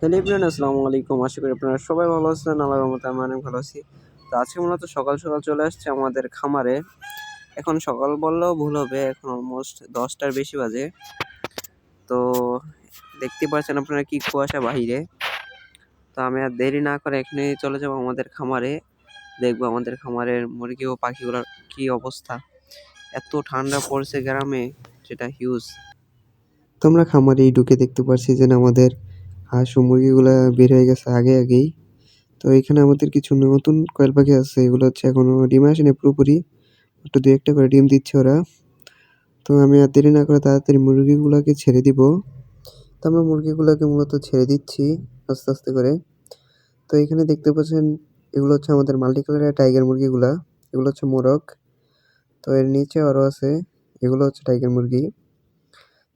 Hello everyone, আসসালামু আলাইকুম। আশা করি আপনারা সবাই ভালো আছেন। আল্লাহর রহমতে আমি অনেক ভালো আছি। তো আজকে মূলত সকাল সকাল চলে আসছে আমাদের খামারে। এখন সকাল বললেও ভুল হবে, এখন অলমোস্ট 10টার বেশি বাজে। তো দেখতে পাচ্ছেন আপনারা কি কুয়াশা বাহিরে। তো আমি আর দেরি না করে এখনই চলে যাব আমাদের খামারে। দেখবো আমাদের খামারের মুরগি ও পাখিগুলোর কি অবস্থা। এত ঠান্ডা পড়ছে গ্রামে, যেটা হিউজ। তো আমরা খামারেই ঢুকে দেখতে পারছি যে আমাদের হাঁস ও মুরগিগুলা বের হয়ে গেছে আগেই। তো এখানে আমাদের কিছু নতুন কয়েল পাখি আছে, এগুলো হচ্ছে এখনো ডিমে আসেনি পুরোপুরি, একটু দু একটা করে ডিম দিচ্ছে ওরা। তো আমি আর দেরি না করে তাড়াতাড়ি মুরগিগুলোকে ছেড়ে দিব। তো আমরা মুরগিগুলোকে মূলত ছেড়ে দিচ্ছি আস্তে আস্তে করে। তো এখানে দেখতে পাচ্ছেন এগুলো হচ্ছে আমাদের মাল্টি কালারের টাইগার মুরগিগুলা, এগুলো হচ্ছে মোরগ। তো এর নিচে আরও আছে, এগুলো হচ্ছে টাইগার মুরগি।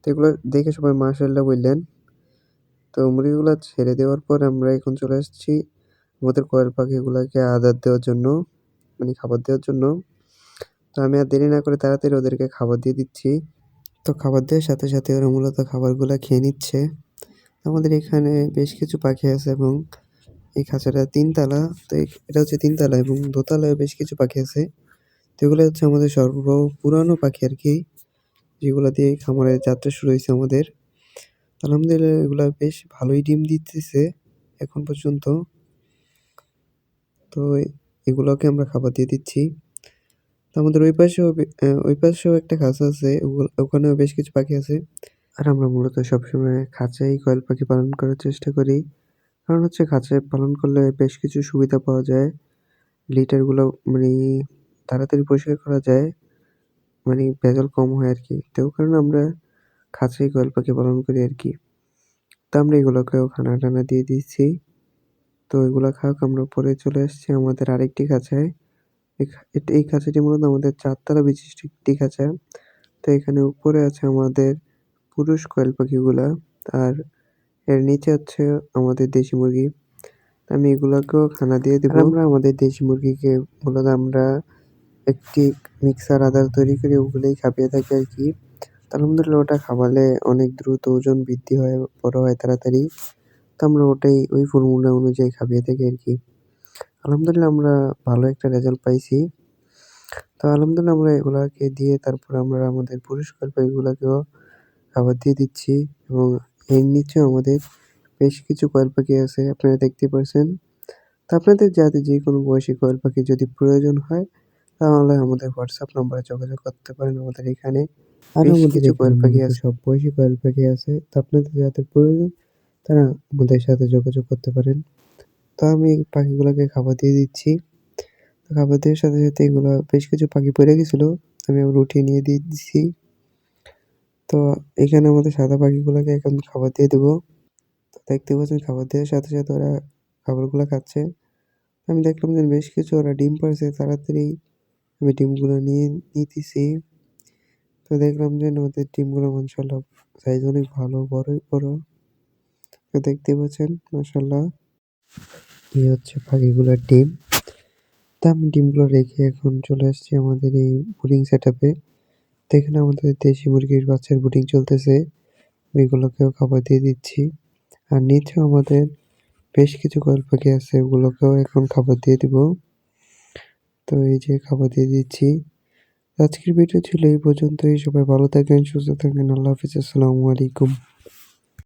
তো এগুলো দেখে সবাই মাশাআল্লাহ বললেন। তো মুরগিগুলো ছেড়ে দেওয়ার পর আমরা এখন চলে এসেছি আমাদের কয়েল পাখিগুলোকে আদার দেওয়ার জন্য, মানে খাবার দেওয়ার জন্য। তো আমি আর দেরি না করে তাড়াতাড়ি ওদেরকে খাবার দিয়ে দিচ্ছি। তো খাবার দেওয়ার সাথে সাথে ওরা মূলত খাবারগুলো খেয়ে নিচ্ছে। আমাদের এখানে বেশ কিছু পাখি আছে এবং এই খাঁচাটা ৩ তালা। তো এটা হচ্ছে ৩ তালা এবং দোতলায় বেশ কিছু পাখি আছে। তো এগুলো হচ্ছে আমাদের পুরানো পাখি আরকি, যেগুলা দিয়ে এই খামারের যাত্রা শুরু হইছে আমাদের। আলহামদুলিল্লাহ এগুলা বেশ ভালোই ডিম দিতেছে এখন পর্যন্ত। তো এগুলোকে আমরা খাবার দিয়ে দিচ্ছি। তো আমাদের ওই পাশেও একটা খাঁচা আছে, ওখানেও বেশ কিছু পাখি আছে। আর আমরা মূলত সবসময় খাঁচায় কয়েল পাখি পালন করার চেষ্টা করি। কারণ হচ্ছে খাঁচায় পালন করলে বেশ কিছু সুবিধা পাওয়া যায়। লিটারগুলো মানে তাড়াতাড়ি পরিষ্কার করা যায়, মানে ভেজাল কম হয় আরকি। তো কারণে আমরা খাঁচায় কয়েল পাখি পালন করি আরকি। তো আমরা এগুলোকেও খানা-টানা দিয়ে দিচ্ছি। তো এগুলা খাক, আমরা পরে চলে আসছি আমাদের আরেকটি খাঁচায়। এই খাঁচাটি মূলত আমাদের ৪ তলা বিশিষ্ট একটি খাঁচা। তো এখানে উপরে আছে আমাদের পুরুষ কয়েল পাখিগুলা, আর এর নিচে হচ্ছে আমাদের দেশি মুরগি। আমি এগুলাকেও খানা দিয়ে দিব। আর আমরা আমাদের দেশি মুরগিকে মূলত আমরা একটি মিক্সার আদার তৈরি করে ওগুলোই খাইয়ে থাকি আরকি। তো আলহামদুলিল্লাহ ওটা খাওয়ালে অনেক দ্রুত ওজন বৃদ্ধি হয়, বড় হয় তাড়াতাড়ি। তো আমরা ওই ফর্মুলা অনুযায়ী খাইয়ে থাকি আরকি। আলহামদুলিল্লাহ আমরা ভালো একটা রেজাল্ট পাইছি। তো আলহামদুলিল্লাহ আমরা এগুলাকে দিয়ে তারপর আমরা আমাদের পুরস্কার পাই, এগুলাকেও খাবার দিয়ে দিচ্ছি এবং এর নিচেও আমাদের বেশ কিছু কয়েল পাখি আছে, আপনারা দেখতে পারছেন। তো আপনাদের যাদের যেকোনো বয়সী কয়েল পাখি যদি প্রয়োজন হয়, তাহলে আমাদের হোয়াটসঅ্যাপ নম্বরে যোগাযোগ করতে পারেন। আমাদের এখানে বেশ কিছু কয়েল পাখি আছে, সব বয়সী কয়েল পাখি আছে। তো আপনাদের যাদের প্রয়োজন তারা আমাদের সাথে যোগাযোগ করতে পারেন। তো আমি পাখিগুলোকে খাবার দিয়ে দিচ্ছি। খাবার দেওয়ার সাথে সাথে এগুলা বেশ কিছু পাখি পড়ে গেছিল, আমি আবার উঠিয়ে নিয়ে দিয়ে দিচ্ছি। তো এখানে আমাদের সাদা পাখিগুলোকে এখন খাবার দিয়ে দেবো। তো দেখতে পাচ্ছেন খাবার দেওয়ার সাথে সাথে ওরা খাবারগুলো খাচ্ছে। আমি দেখলাম যে বেশ কিছু ওরা ডিম পাড়ছে, তাড়াতাড়ি আমি ডিমগুলো নিয়ে নিতেছি। তো দেখলাম যে ওদের ডিমগুলো মাশাআল্লাহ সাইজ অনেক ভালো, বড়ই বড়। তো দেখতে পাচ্ছেন মাশাআল্লাহ, এই হচ্ছে পাখিগুলোর ডিম। তো আমি ডিমগুলো রেখে এখন চলে আসছি আমাদের এই ব্রুডিং সেটআপে। তো এখানে আমাদের দেশি মুরগির বাচ্চার ব্রুডিং চলতেছে, এগুলোকেও খাবার দিয়ে দিচ্ছি। আর নিচেও আমাদের বেশ কিছু কয়েল পাখি আছে, ওগুলোকেও এখন খাবার দিয়ে দিব। তো এই যে খাবার দিয়ে দিচ্ছি। আজকের ভিডিও ছিল এই পর্যন্তই। সবাই ভালো থাকবেন, সুস্থ থাকবেন। আল্লাহ হাফেজ, আসসালামু আলাইকুম।